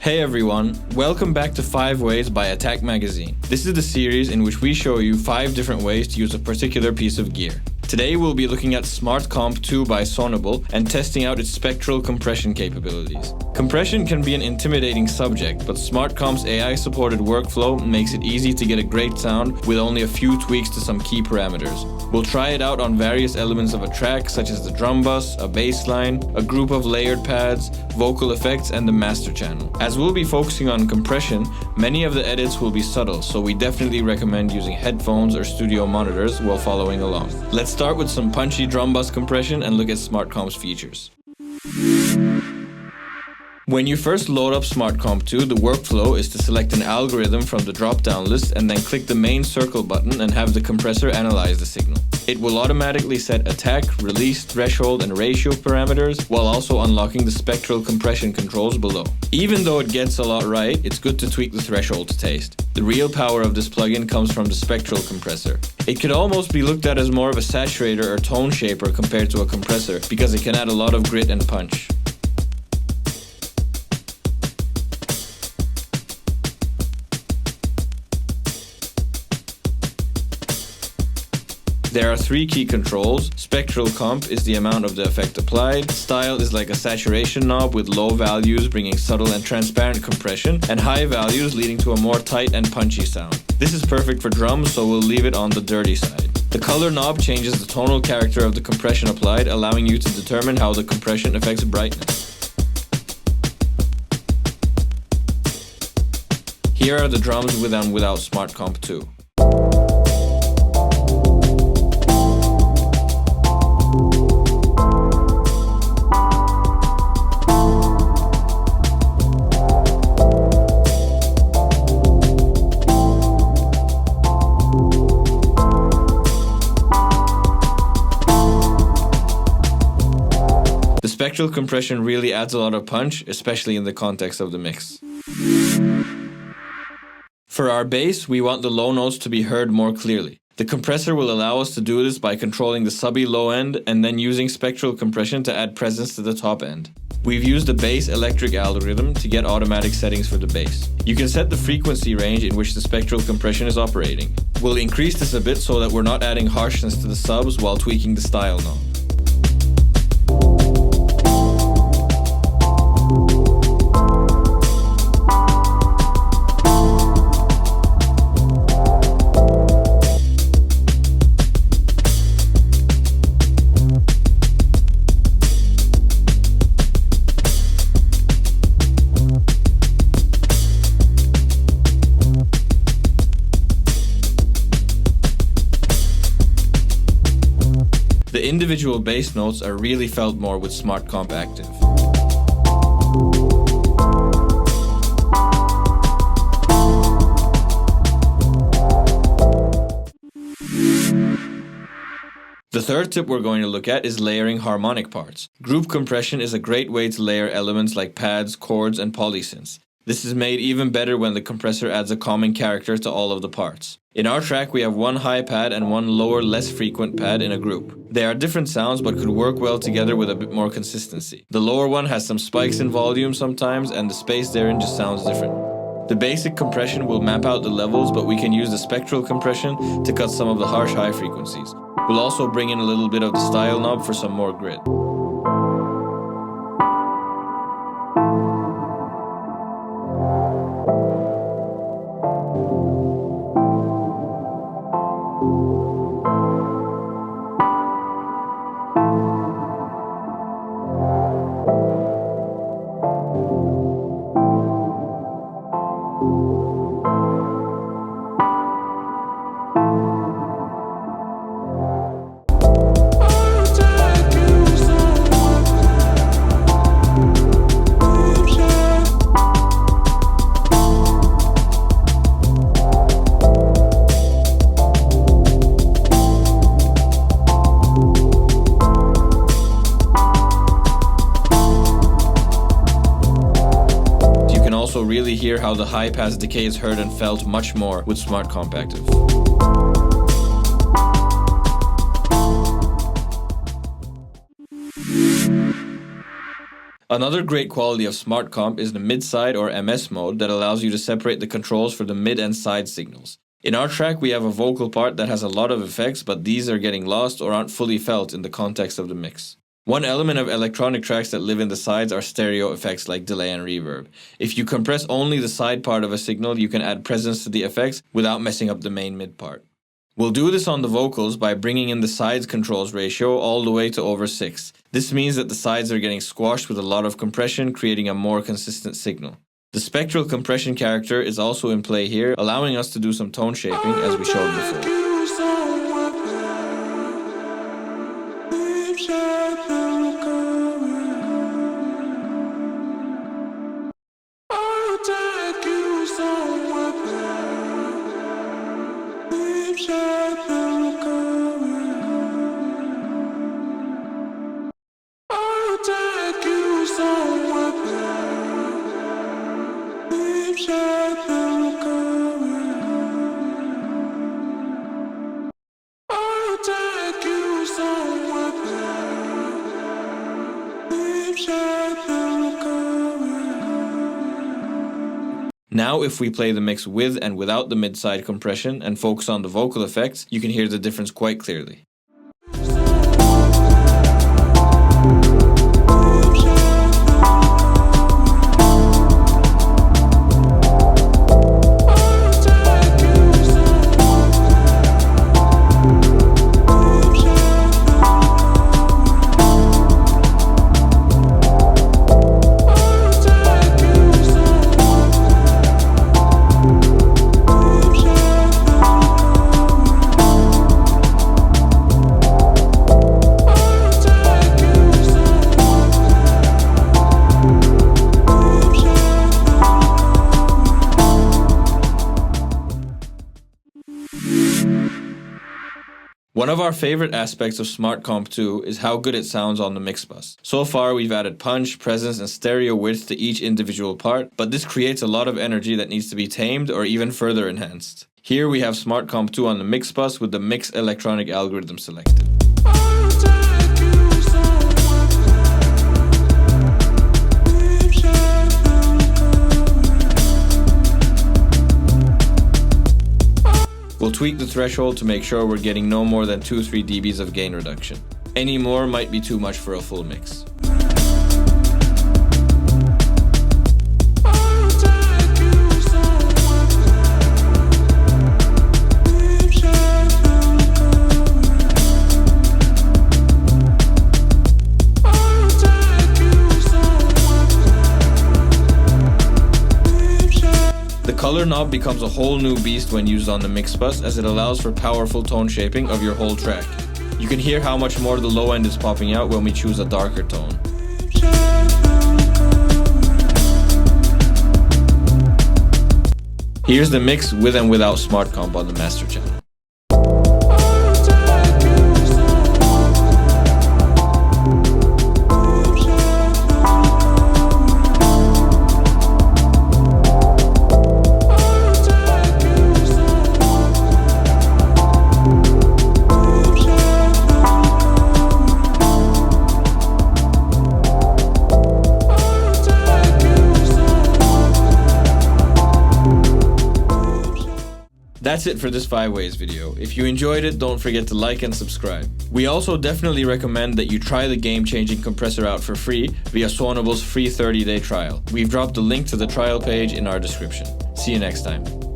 Hey everyone, welcome back to 5 Ways by Attack Magazine. This is the series in which we show you 5 different ways to use a particular piece of gear. Today we'll be looking at Smart Comp 2 by Sonible and testing out its spectral compression capabilities. Compression can be an intimidating subject, but Smart Comp's AI-supported workflow makes it easy to get a great sound with only a few tweaks to some key parameters. We'll try it out on various elements of a track such as the drum bus, a bass line, a group of layered pads, vocal effects, and the master channel. As we'll be focusing on compression, many of the edits will be subtle, so we definitely recommend using headphones or studio monitors while following along. Let's start with some punchy drum bus compression and look at Smart Comp's features. When you first load up Smart Comp 2, the workflow is to select an algorithm from the drop-down list and then click the main circle button and have the compressor analyze the signal. It will automatically set attack, release, threshold, and ratio parameters while also unlocking the spectral compression controls below. Even though it gets a lot right, it's good to tweak the threshold to taste. The real power of this plugin comes from the spectral compressor. It could almost be looked at as more of a saturator or tone shaper compared to a compressor because it can add a lot of grit and punch. There are 3 key controls. Spectral comp is the amount of the effect applied. Style is like a saturation knob with low values bringing subtle and transparent compression, and high values leading to a more tight and punchy sound. This is perfect for drums, so we'll leave it on the dirty side. The color knob changes the tonal character of the compression applied, allowing you to determine how the compression affects brightness. Here are the drums with and without Smart Comp 2. Spectral compression really adds a lot of punch, especially in the context of the mix. For our bass, we want the low notes to be heard more clearly. The compressor will allow us to do this by controlling the subby low end and then using spectral compression to add presence to the top end. We've used the bass electric algorithm to get automatic settings for the bass. You can set the frequency range in which the spectral compression is operating. We'll increase this a bit so that we're not adding harshness to the subs while tweaking the style knob. The individual bass notes are really felt more with Smart Comp active. The third tip we're going to look at is layering harmonic parts. Group compression is a great way to layer elements like pads, chords, and polysynths. This is made even better when the compressor adds a common character to all of the parts. In our track, we have one high pad and one lower, less frequent pad in a group. They are different sounds but could work well together with a bit more consistency. The lower one has some spikes in volume sometimes, and the space therein just sounds different. The basic compression will map out the levels, but we can use the spectral compression to cut some of the harsh high frequencies. We'll also bring in a little bit of the style knob for some more grit. Really hear how the high pass decay is heard and felt much more with Smart Comp active. Another great quality of Smart Comp is the mid-side or MS mode that allows you to separate the controls for the mid and side signals. In our track, we have a vocal part that has a lot of effects, but these are getting lost or aren't fully felt in the context of the mix. One element of electronic tracks that live in the sides are stereo effects like delay and reverb. If you compress only the side part of a signal, you can add presence to the effects without messing up the main mid part. We'll do this on the vocals by bringing in the sides controls ratio all the way to over 6. This means that the sides are getting squashed with a lot of compression, creating a more consistent signal. The spectral compression character is also in play here, allowing us to do some tone shaping as we showed before. Now if we play the mix with and without the mid-side compression and focus on the vocal effects, you can hear the difference quite clearly. One of our favorite aspects of Smart Comp 2 is how good it sounds on the mix bus. So far we've added punch, presence, and stereo width to each individual part, but this creates a lot of energy that needs to be tamed or even further enhanced. Here we have Smart Comp 2 on the mix bus with the mix electronic algorithm selected. We'll tweak the threshold to make sure we're getting no more than 2-3 dBs of gain reduction. Any more might be too much for a full mix. The color knob becomes a whole new beast when used on the mix bus, as it allows for powerful tone shaping of your whole track. You can hear how much more the low end is popping out when we choose a darker tone. Here's the mix with and without Smart Comp on the master channel. That's it for this 5 ways video. If you enjoyed it, don't forget to like and subscribe. We also definitely recommend that you try the game-changing compressor out for free via Sonible's free 30-day trial. We've dropped the link to the trial page in our description. See you next time.